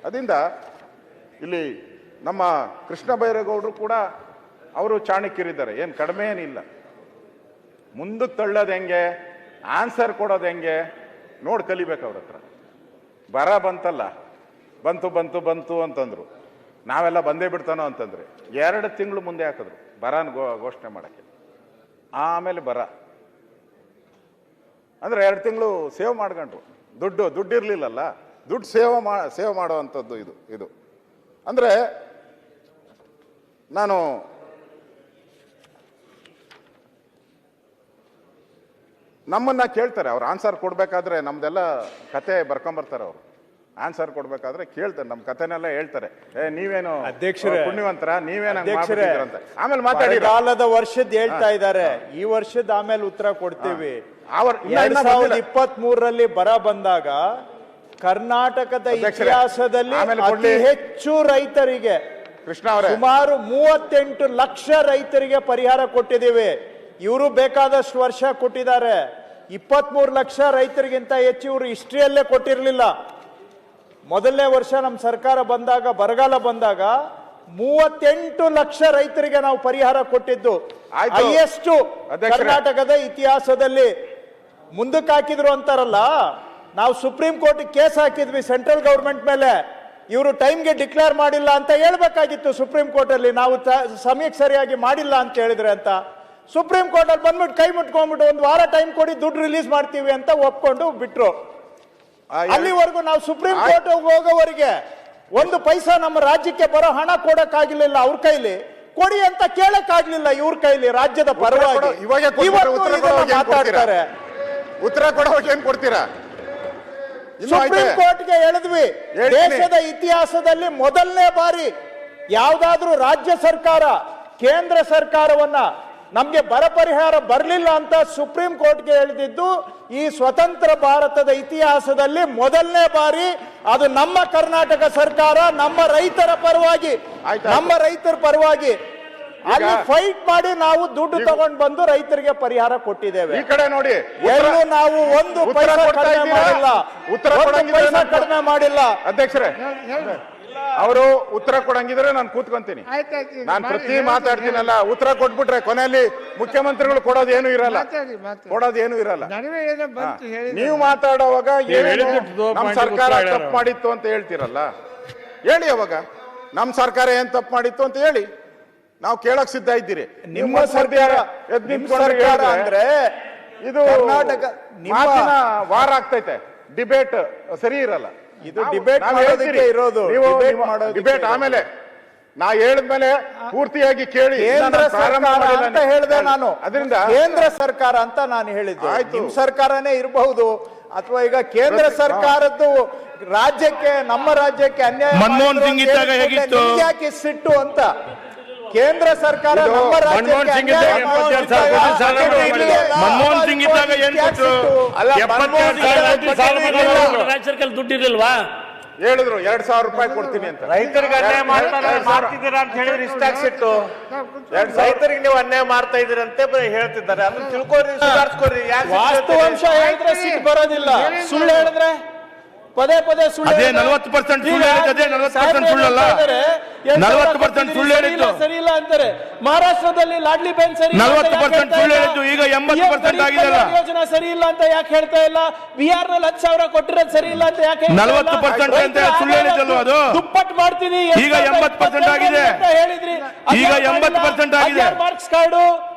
ಅದರಿಂದ ಇಲ್ಲಿ ನಮ್ಮ ಕೃಷ್ಣ ಬೈರೇಗೌಡರು ಕೂಡ ಅವರು ಚಾಣಕ್ಯರಿದ್ದಾರೆ, ಏನು ಕಡಿಮೆ ಏನಿಲ್ಲ. ಮುಂದಕ್ಕೆ ತಳ್ಳೋದು ಹೆಂಗೆ, ಆನ್ಸರ್ ಕೊಡೋದು ಹೆಂಗೆ ನೋಡಿ ಕಲಿಬೇಕು ಅವ್ರ ಹತ್ರ. ಬರ ಬಂತಲ್ಲ, ಬಂತು ಬಂತು ಬಂತು ಅಂತಂದ್ರು, ನಾವೆಲ್ಲ ಬಂದೇ ಬಿಡ್ತಾನೋ ಅಂತಂದ್ರೆ 2 ತಿಂಗಳು ಮುಂದೆ ಹಾಕಿದ್ರು ಬರನ ಘೋಷಣೆ ಮಾಡೋಕ್ಕೆ. ಆಮೇಲೆ ಬರ ಅಂದರೆ 2 ತಿಂಗಳು ಸೇವ್ ಮಾಡ್ಕೊಂಡ್ರು. ದುಡ್ಡು ಇರಲಿಲ್ಲಲ್ಲ, ದುಡ್ಡು ಸೇವ್ ಮಾಡೋ ಅಂಥದ್ದು ಇದು ಅಂದರೆ ನಾನು ನಮ್ಮನ್ನ ಕೇಳ್ತಾರೆ ಅವ್ರು ಆನ್ಸರ್ ಕೊಡಬೇಕಾದ್ರೆ, ನಮ್ದೆಲ್ಲ ಕತೆ ಬರ್ಕೊಂಬರ್ತಾರೆ ಅವರು. ಆನ್ಸರ್ ಕೊಡ್ಬೇಕಾದ್ರೆ ಕೇಳ್ತಾರೆ, ನಮ್ಮ ಕಥೆನೆಲ್ಲ ಹೇಳ್ತಾರೆ. ನೀವೇನು ಅಧ್ಯಕ್ಷರೇ ಪುಣ್ಯವಂತರ, ನೀವೇನ ಅಂತ ಆಮೇಲೆ ಮಾತಾಡಿ. ಕಾಲದ ವರ್ಷದ ಹೇಳ್ತಾ ಇದ್ದಾರೆ, ಈ ವರ್ಷದ ಆಮೇಲೆ ಉತ್ತರ ಕೊಡ್ತೀವಿ. 2023ರಲ್ಲಿ ಬರ ಬಂದಾಗ ಕರ್ನಾಟಕದ ಇತಿಹಾಸದಲ್ಲಿ ಅತಿ ಹೆಚ್ಚು ರೈತರಿಗೆ, ಕೃಷ್ಣ ಅವರೇ, ಸುಮಾರು 38 ಲಕ್ಷ ರೈತರಿಗೆ ಪರಿಹಾರ ಕೊಟ್ಟಿದ್ದೀವಿ. ಇವರು ಬೇಕಾದಷ್ಟು ವರ್ಷ ಕೊಟ್ಟಿದ್ದಾರೆ. 23 ಲಕ್ಷ ರೈತರಿಗಿಂತ ಹೆಚ್ಚು ಇವರು ಹಿಸ್ಟ್ರಿಯಲ್ಲೇ ಕೊಟ್ಟಿರಲಿಲ್ಲ. ಮೊದಲನೇ ವರ್ಷ ನಮ್ಮ ಸರ್ಕಾರ ಬಂದಾಗ, ಬರಗಾಲ ಬಂದಾಗ 38 ಲಕ್ಷ ರೈತರಿಗೆ ನಾವು ಪರಿಹಾರ ಕೊಟ್ಟಿದ್ದು ಹೈಯೆಸ್ಟ್ ಕರ್ನಾಟಕದ ಇತಿಹಾಸದಲ್ಲಿ. ಮುಂದಕ್ಕೆ ಹಾಕಿದ್ರು ಅಂತಾರಲ್ಲ, ನಾವು ಸುಪ್ರೀಂ ಕೋರ್ಟ್ ಕೇಸ್ ಹಾಕಿದ್ವಿ ಸೆಂಟ್ರಲ್ ಗವರ್ಮೆಂಟ್ ಮೇಲೆ, ಇವರು ಟೈಮ್ಗೆ ಡಿಕ್ಲೇರ್ ಮಾಡಿಲ್ಲ ಅಂತ ಹೇಳ್ಬೇಕಾಗಿತ್ತು ಸುಪ್ರೀಂ ಕೋರ್ಟ್ ಅಲ್ಲಿ. ನಾವು ಸಮಯಕ್ಕೆ ಸರಿಯಾಗಿ ಮಾಡಿಲ್ಲ ಅಂತ ಹೇಳಿದ್ರೆ ಅಂತ ಸುಪ್ರೀಂ ಕೋರ್ಟ್ ಅಲ್ಲಿ ಬಂದ್ಬಿಟ್ಟು ಕೈ ಮುಟ್ಕೊಂಡ್ಬಿಟ್ಟು 1 ವಾರ ಟೈಮ್ ಕೊಡಿ, ದುಡ್ಡು ರಿಲೀಸ್ ಮಾಡ್ತೀವಿ ಅಂತ ಒಪ್ಕೊಂಡು ಬಿಟ್ರು. ಅಲ್ಲಿವರೆಗೂ ನಾವು ಸುಪ್ರೀಂ ಕೋರ್ಟ್ ಹೋಗೋವರೆಗೆ 1 ಪೈಸಾ ನಮ್ಮ ರಾಜ್ಯಕ್ಕೆ ಬರೋ ಹಣ ಕೊಡಕ್ಕಾಗಿರ್ಲಿಲ್ಲ. ಅವ್ರ ಕೈಲಿ ಕೊಡಿ ಅಂತ ಕೇಳಕ್ಕಾಗ್ಲಿಲ್ಲ ಇವ್ರ ಕೈಲಿ, ರಾಜ್ಯದ ಪರವಾಗಿ. ಮಾತಾಡ್ತಾರೆ, ಉತ್ತರ ಕೊಡೋಕೆ ಏನ್ ಕೊಡ್ತೀರಾ? ಸುಪ್ರೀಂ ಕೋರ್ಟ್ಗೆ ಹೇಳಿದ್ವಿ, ದೇಶದ ಇತಿಹಾಸದಲ್ಲಿ ಮೊದಲನೇ ಬಾರಿ ಯಾವ್ದಾದ್ರೂ ರಾಜ್ಯ ಸರ್ಕಾರ ಕೇಂದ್ರ ಸರ್ಕಾರವನ್ನ ನಮ್ಗೆ ಬರ ಪರಿಹಾರ ಬರಲಿಲ್ಲ ಅಂತ ಸುಪ್ರೀಂ ಕೋರ್ಟ್ಗೆ ಹೇಳಿದ್ದು ಈ ಸ್ವತಂತ್ರ ಭಾರತದ ಇತಿಹಾಸದಲ್ಲಿ ಮೊದಲನೇ ಬಾರಿ. ಅದು ನಮ್ಮ ಕರ್ನಾಟಕ ಸರ್ಕಾರ ನಮ್ಮ ರೈತರ ಪರವಾಗಿ, ಅಲ್ಲಿ ಫೈಟ್ ಮಾಡಿ ನಾವು ದುಡ್ಡು ತಗೊಂಡು ಬಂದು ರೈತರಿಗೆ ಪರಿಹಾರ ಕೊಟ್ಟಿದ್ದೇವೆ. ಈ ಕಡೆ ನೋಡಿ, ಎಲ್ಲೂ ನಾವು 1 ಪೈಸಾ ಕಡಿಮೆ ಮಾಡಿಲ್ಲ, ಕಡಿಮೆ ಮಾಡಿಲ್ಲ. ಅಧ್ಯಕ್ಷರೇ, ಅವರು ಉತ್ತರ ಕೊಡಂಗಿದ್ರೆ ನಾನು ಕೂತ್ಕೊಂತೀನಿ. ನಾನು ಪ್ರತಿ ಮಾತಾಡ್ತೀನಲ್ಲ, ಉತ್ತರ ಕೊಟ್ಬಿಟ್ರೆ ಕೊನೆಯಲ್ಲಿ ಮುಖ್ಯಮಂತ್ರಿಗಳು ಕೊಡೋದೇನು ಇರಲ್ಲ. ನೀವು ಮಾತಾಡುವಾಗ ನಮ್ಮ ಸರ್ಕಾರ ತಪ್ಪು ಮಾಡಿತ್ತು ಅಂತ ಹೇಳ್ತೀರಲ್ಲ, ಹೇಳಿ. ಅವಾಗ ನಮ್ಮ ಸರ್ಕಾರ ಏನ್ ತಪ್ಪು ಮಾಡಿತ್ತು ಅಂತ ಹೇಳಿ, ನಾವು ಕೇಳಕ್ ಸಿದ್ಧ ಇದ್ದೀರಿ. ನಿಮ್ಮ ಸರ್ಕಾರ ಅಂದ್ರೆ ಇದು ಕರ್ನಾಟಕ ಮಾತಿನ ವಾರ ಆಗ್ತೈತೆ, ಡಿಬೇಟ್ ಸರಿ ಇರಲ್ಲ. ಇದು ಡಿಬೇಟ್ ಇರೋದು, ಡಿಬೇಟ್ ಆಮೇಲೆ ನಾ ಹೇಳಿದ್ಮೇಲೆ ಪೂರ್ತಿಯಾಗಿ ಕೇಳಿ. ಕೇಂದ್ರ ಸರ್ಕಾರ ಅಂತ ಹೇಳಿದೆ ನಾನು, ಅದರಿಂದ ಕೇಂದ್ರ ಸರ್ಕಾರ ಅಂತ ನಾನು ಹೇಳಿದ್ದು. ನಿಮ್ಮ ಸರ್ಕಾರನೇ ಇರಬಹುದು, ಅಥವಾ ಈಗ ಕೇಂದ್ರ ಸರ್ಕಾರದ್ದು ರಾಜ್ಯಕ್ಕೆ, ನಮ್ಮ ರಾಜ್ಯಕ್ಕೆ ಅನ್ಯಾಯ ಮನಮೋಹನ್ ಸಿಂಗ್ ಇದ್ದಾಗ ಹೇಗಿತ್ತು, ಯಾಕೆ ಸಿಟ್ಟು ಅಂತ. ಕೇಂದ್ರ ಸರ್ಕಾರ ನಮ್ಮ ಮನಮೋಹನ್ ಸಿಂಗ್ ಇದ್ದಾಗ ಏನ್ ಕೊಟ್ಟರು? ರಾಜ್ಯ ಸರ್ಕಾರ ದುಡ್ಡು ಇರಲಿಲ್ವಾ? ಹೇಳಿದ್ರು 2,000 ರೂಪಾಯಿ ಕೊಡ್ತೀನಿ ಅಂತ. ರೈತರಿಗೆ ಅನ್ಯಾಯ ಮಾಡ್ತಿದ್ದೀರಾ ಅಂತ ಹೇಳಿದ್ರೆ ಇಷ್ಟ ಆಗ್ಸಿಟ್ಟು, ರೈತರಿಗೆ ನೀವು ಅನ್ಯಾಯ ಮಾಡ್ತಾ ಇದೀರಂತೆ ಹೇಳ್ತಿದ್ದಾರೆ. ಅದನ್ನ ತಿಳ್ಕೊರಿ, ಸುಧಾರಿಸ್ಕೊರಿ. ವಾಸ್ತವಾಂಶ ಹೇಳಿದ್ರೆ ಸಿಟ್ಟು ಬರೋದಿಲ್ಲ, ಸುಳ್ಳು ಹೇಳಿದ್ರೆ ಪದೇ ಸುಳ್ಳು. ಅದೇ 40% ಸುಳ್ಳು ಹೇಳಿದ್ದು, ಅದೇ 40% ಸುಳ್ಳಲ್ಲ, 40% ಸುಳ್ಳು ಹೇಳಿದ್ದು. ಸರಿ ಇಲ್ಲ ಅಂತಾರೆ. ಮಹಾರಾಷ್ಟ್ರದಲ್ಲಿ ಲಾಡ್ಲಿ ಬೆನ್ ಸರಿ 40% ಸುಳ್ಳು ಹೇಳಿದ್ದು, ಈಗ 80% ಆಗಿದೆಲ್ಲ. ಯೋಜನೆ ಸರಿ ಇಲ್ಲ ಅಂತ ಯಾಕೆ ಹೇಳ್ತಾ ಇಲ್ಲ? ಬಿಹಾರ್ ನಲ್ಲಿ 10,000 ಕೊಟ್ಟಿರೋದು ಸರಿ ಇಲ್ಲ ಅಂತ ಯಾಕೆ 40% ಅಂತ ಸುಳ್ಳು ಹೇಳಿದ್ದಲ್ವ ಅದು? ದುಪ್ಪಟ್ಟು ಮಾಡ್ತೀನಿ, ಈಗ 80% ಆಗಿದೆ ಅಂತ ಹೇಳಿದ್ರಿ. ಈಗ 80% ಆಗಿದೆ. ಮಾರ್ಕ್ಸ್ ಕಾರ್ಡು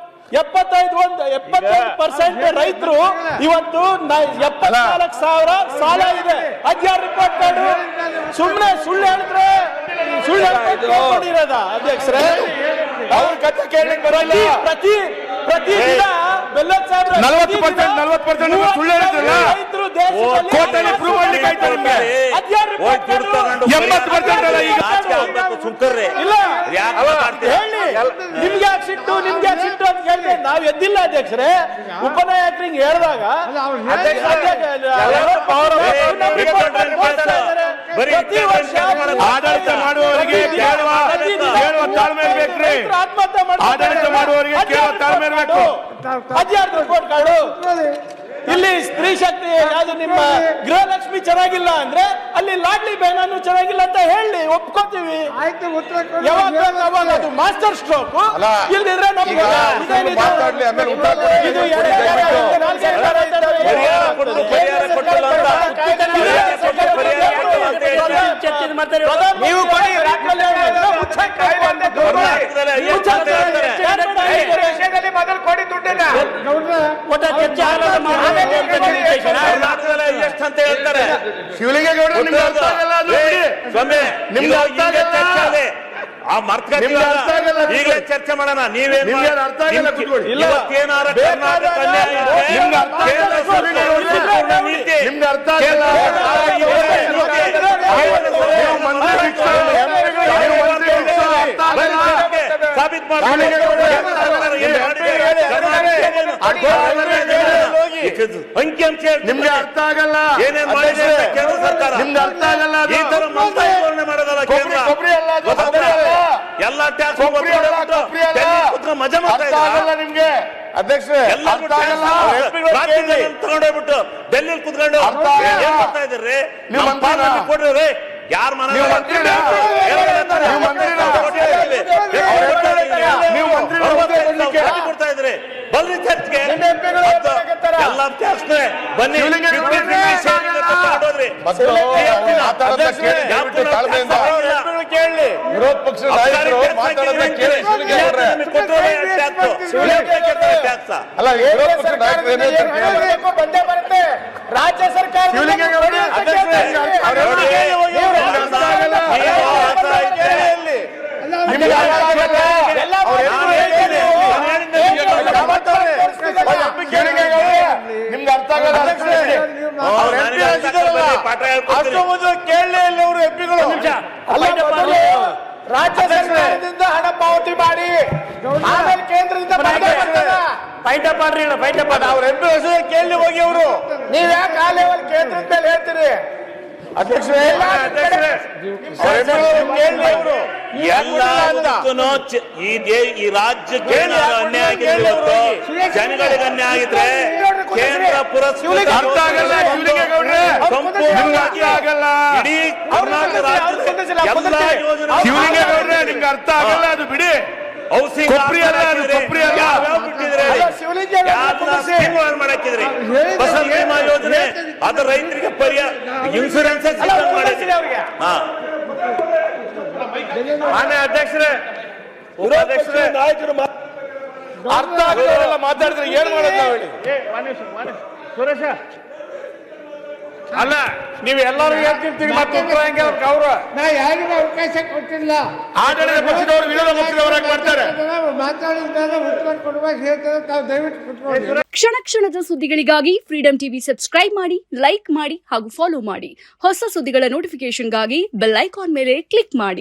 75% ರೈತರು ಇವತ್ತು 74,000 ಸಾಲ ಇದೆ. 16 ರಿಪೋರ್ಟ್ ಕಾರ್ಡು. ಸುಮ್ಮನೆ ಸುಳ್ಳು ಹೇಳಿದ್ರೆ ಸುಳ್ಳು ಅಧ್ಯಕ್ಷರೇ, ಅವ್ರ ಕಥೆ ಕೇಳಲಿಕ್ಕೆ ಬರಲ್ಲ. ಪ್ರತಿ ದಿನ 40% ಸುಳ್ಳು ಹೇಳಿದ್ರಲ್ಲ, ಕೋರ್ಟಲ್ಲಿ ಪ್ರೂವ್ ಮಾಡ್ಲಿಕ್ಕೆ ಆಯ್ತು ನಿಮ್ಗೆ. 80% ಅಲ್ಲ ಈಗ. ಇಲ್ಲ ಹೇಳಿ, ನಿಮ್ಗೆ ಯಾಕೆ ಸಿಟ್ಟು ಅಂತ ಕೇಳಿದ್ರೆ ನಾವು ಎದ್ದಿಲ್ಲ ಅಧ್ಯಕ್ಷರೇ. ಉಪನಾಯಕರಿಗೆ ಹೇಳಿದಾಗ ಪ್ರತಿ ವರ್ಷ ಆಡಳಿತ ಮಾಡುವವರಿಗೆ ಕೇಳುವ ತಾಳ್ಮೆ ಬೇಕ್ರಿ. ಆಡಳಿತ ಮಾಡುವವರಿಗೆ ಕೇಳುವ ತಾಳ್ಮೆ ಇರಬೇಕು. 16 ರಿಪೋರ್ಟ್ ಕಾರ್ಡು. ಇಲ್ಲಿ ಸ್ತ್ರೀ ಶಕ್ತಿ ಯಾವುದು ನಿಮ್ಮ ಗೃಹಲಕ್ಷ್ಮಿ ಚೆನ್ನಾಗಿಲ್ಲ ಅಂದ್ರೆ ಅಲ್ಲಿ ಲಾಡ್ಲಿ ಬೇನಾನು ಚೆನ್ನಾಗಿಲ್ಲ ಅಂತ ಒಪ್ಕೋತೀವಿ. ಆಯ್ತು, ಉತ್ತರ ಕೊಡಿ. ಯಾವಾಗ ಅದು ಮಾಸ್ಟರ್ ಸ್ಟ್ರೋಕ್ ಅಲ್ಲ, ಇಲ್ದಿದ್ರೆ ನಮ್ಗೆ ಈಗ ಇದೇನಿದು? ಮಾತಾಡ್ಲಿ, ಆಮೇಲೆ ಉತ್ತರ ಕೊಡಿ. ಇದು ಎರಡನೇ ದಯವಿಟ್ಟು. ಪರಿಹಾರ ಕೊಟ್ಟು ಪರಿಹಾರ ಕೊಟ್ಟಿಲ್ಲ ಅಂತ ಚರ್ಚೆ ಮಾಡ್ತಾರೆ. ನೀವು ಕೊಡಿ, ರಾಜ್ಯದಲ್ಲಿ ಮೊದಲು ಕೊಡಿ ದುಡ್ಡಿಲ್ಲ. ಒಟ್ಟ ಚರ್ಚೆ ಆಗಲ್ಲ ಎಷ್ಟು ಅಂತ ಹೇಳ್ತಾರೆ. ಶಿವಲಿಂಗೇಗೌಡರು ನಿಮ್ಗೆ ಅರ್ಥ ಆಗಲ್ಲ ಅದು ಬಿಡಿ. ಸ್ವಾಮಿ, ನಿಮ್ಗೆ ಅರ್ಥ ಆಗಲ್ಲ. ಆ ಮರ್ತ್ಕ ನಿಮ್ಗೆ ಅರ್ಥ ಆಗಲ್ಲ. ಈಗಲೇ ಚರ್ಚೆ ಮಾಡೋಣ. ನೀವೇನ್ ನಿಮ್ಗೆ ಅದು ಅರ್ಥ ಆಗಲ್ಲ, ಕೂತ್ಕೊಳ್ಳಿ. ಇವತ್ತೇನಾರ ಕರ್ನಾಟಕ ಅನ್ಯಾಯ ಇದ್ರೆ ನಿಮ್ಗೆ ಅರ್ಥ ಆಗಲ್ಲ. ಕೇಂದ್ರ ಸರ್ಕಾರದ ಸಂಪೂರ್ಣ ನೀತಿ. ನಿಮ್ಗೆ ಅರ್ಥ ಆಗಲ್ಲ. ನೀವು ಮಂತ್ರಿ fix ಅರ್ಥ ಆಗಲ್ಲ. ಸಾಬೀತು ಮಾಡಿ. ಅಂಕಿ ಅಂಶ ನಿಮ್ಗೆ ಅರ್ಥ ಆಗಲ್ಲ. ಏನೇನ್ ಮಾಡಿದೆ ಅಂತ ಕೇಂದ್ರ ಸರ್ಕಾರ ನಿಮ್ಗೆ ಅರ್ಥ ಆಗಲ್ಲ. ಅದು. ಈ ತರ ಮಂತ್ರಾಲೋಚನೆ ಮಾಡೋದಲ್ಲ ಕೇಂದ್ರ. ಕೊಬ್ಬರಿ ಅಲ್ಲ ಅದು, ಗೊತ್ತಾಗ್ತದೆ? ಕೊಬ್ಬರಿ ಅಲ್ಲ. ಎಲ್ಲ ಟ್ಯಾಕ್ಸ್ ಕೊಬ್ಬರಿ ಅಲ್ಲ, ಕೊಬ್ಬರಿ ಅಲ್ಲ. ಮಜಾ ಮಾಡ್ತಾ ಅರ್ಥ ಆಗಲ್ಲ ನಿಮ್ಗೆ ಅಧ್ಯಕ್ಷರೇ. ಅರ್ಥ ಆಗಲ್ಲ. ತಗೊಂಡೋಗ್ಬಿಟ್ಟು ಡೆಲ್ಲಿ ಕುತ್ಕೊಂಡು ಅರ್ಥ ಆಗಲ್ಲ. ಏನ್ ಮಾಡ್ತಾ ಇದ್ದೀರಿ? ನೀವು ನಮ್ಮ ಮಂತ್ರಿನಾ? ಪಾರ್ಲಿಮೆಂಟ್ ಕೊಡ್ರಿ ಯಾರ ಮನೆ ನೀವು ಮಂತ್ರಿನಾ? ನೀವು ಮಂತ್ರಿನಾ? ನೀವು ಮಂತ್ರಿನಾ? ಕೊಡ್ತಾ ಇದ್ರಿ ಬಲ್ರಿ ಚರ್ಚ್ಗೆ ಎಲ್ಲ ಟ್ಯಾಕ್ಸ್ ಬನ್ನಿ ಶಿವಲಿಂಗೇಗೌಡರು 50-50 sharing ಅಂತ ತಗೊಂಡೋದ್ರಿ. ಮೊದಲು ಮಾತಾಡೋದನ್ನ ಕೇಳಿ, ದಯವಿಟ್ಟು ತಾಳ್ಮೆಯಿಂದ. ಕೇಳಿ. ವಿರೋಧ ಪಕ್ಷದ ನಾಯಕರು ಮಾತಾಡೋದನ್ನ ಕೇಳಿ. ಶಿವಲಿಂಗೇಗೌಡ್ರೆ. ಅಲ್ಲ, ಈ ವಿರೋಧ ಪಕ್ಷದ ನಾಯಕರು ಏನ್ ಹೇಳ್ತಾರೆ ಕೇಳಿ. ಬಂದೇ ಬರುತ್ತೆ. ರಾಜ್ಯ ಸರ್ಕಾರ ಶಿವಲಿಂಗೇಗೌಡರೆ, ಅವ್ರೆಲ್ಲರೂ ಕೇಳಿ ಹೋಗಿ. ನಿಮ್ಗೆ ಅರ್ಥ ಆಗಲ್ಲ. ನಿಮ್ಗೆ ಅರ್ಥ ಆಗಲ್ಲ. ಅವ್ರೆಲ್ಲರೂ ಹೇಳ್ತಾರೆ. ಶಿವಲಿಂಗೇಗೌಡ್ರೆ, ನಿಮ್ಗೆ ಅರ್ಥ ಆಗಲ್ಲ. ಅವ್ರ MP ಆಗಿದ್ದಾರಲ್ಲ, ಅಷ್ಟು ಮೊದಲು ಕೇಳಲೇ ಇಲ್ಲ ಅವರು ಎಂಪಿಗಳು. ರಾಜ್ಯ ಸರ್ಕಾರದಿಂದ ಹಣ ಪಾವತಿ ಮಾಡಿ ಆಮೇಲೆ ಕೇಂದ್ರದಿಂದ ಫೈಟಪ್ ಮಾಡ್ರಿ ಫೈಟಪ್ ಅವ್ರ ಎಂಪಿ ಹೆಸರು ಕೇಳಿ ಹೋಗಿ ಅವರು. ನೀವ್ ಯಾಕೆ ಆ ಲೆವೆಲ್ ಕೇಂದ್ರದ ಮೇಲೆ ಹೇಳ್ತೀರಿ? ಅಧ್ಯಕ್ಷರೇ, ಎಲ್ಲದಕ್ಕೂ ಈ ರಾಜ್ಯಕ್ಕೆ ಏನಾದ್ರು ಅನ್ಯಾಯ ಆಗಿದ್ರೆ ಇವತ್ತು ಜನಗಳಿಗೆ ಅನ್ಯಾಯ ಆಗಿದ್ರೆ ಕೇಂದ್ರ ಪುರಸ್ಕೃತ ಅರ್ಥ ಆಗಲ್ಲ. ಶಿವಲಿಂಗೇಗೌಡ್ರೆ, ನಿಮ್ಗೆ ಅರ್ಥ ಆಗಲ್ಲ. ಇಡೀ ಕರ್ನಾಟಕ ರಾಜ್ಯದ ಎಲ್ಲಾ ಯೋಜನೆ ಶಿವಲಿಂಗೇಗೌಡ್ರೆ, ನಿಮ್ಗೆ ಅರ್ಥ ಆಗಲ್ಲ. ಅದು ಬಿಡಿ. ಹೌಸಿಂಗ್ ಕೊಬ್ರಿ ಅಲ್ಲ, ಅದು ಕೊಬ್ರಿ ಅಲ್ಲ. ಮಾಡಾಕಿದ್ರಿ ಫಸಲ್ ಬಿಮಾ ಯೋಜನೆ ಅದು ರೈತರಿಗೆ ಪರಿಹಾರ ಇನ್ಸೂರೆನ್ಸ್ ಮಾಡಿದ್ರಿ. ಮಾನ್ಯ ಅಧ್ಯಕ್ಷರೇ, ಉಪಾಧ್ಯಕ್ಷರೇ, ನಾಯಕರು ಅರ್ಥ ಆಗಲ್ಲ ಮಾತಾಡಿದ್ರೆ ಏನ್ ಮಾಡೋದು ನಾವು ಹೇಳಿ. ಸುರೇಶ ಅಲ್ಲ, ನೀವು ಎಲ್ಲರೂ ಹೇಳ್ತಿರ್ತೀವಿ ಮತ್ತೆ ಉತ್ತರ ಹೆಂಗೆ ಗೌರವ. ನಾ ಯಾರಿಗೂ ಅವಕಾಶ ಕೊಟ್ಟಿಲ್ಲ. ಆಡಳಿತ ಪಕ್ಷದವರು ವಿರೋಧ ಪಕ್ಷದವರಾಗಿ ಮಾಡ್ತಾರೆ. ಮಾತಾಡಿದಾಗ ಉತ್ತರ ಕೊಡುವಾಗ ಹೇಳ್ತಾರೆ. ತಾವು ದಯವಿಟ್ಟು ಕುತ್ಕೊಳ್ಳಿ. ಕ್ಷಣ ಕ್ಷಣದ ಸುದ್ದಿಗಳಿಗಾಗಿ ಫ್ರೀಡಂ ಟಿವಿ ಸಬ್ಸ್ಕ್ರೈಬ್ ಮಾಡಿ, ಲೈಕ್ ಮಾಡಿ ಹಾಗೂ ಫಾಲೋ ಮಾಡಿ. ಹೊಸ ಸುದ್ದಿಗಳ ನೋಟಿಫಿಕೇಶನ್ಗಾಗಿ ಬೆಲ್ ಐಕಾನ್ ಮೇಲೆ ಕ್ಲಿಕ್ ಮಾಡಿ.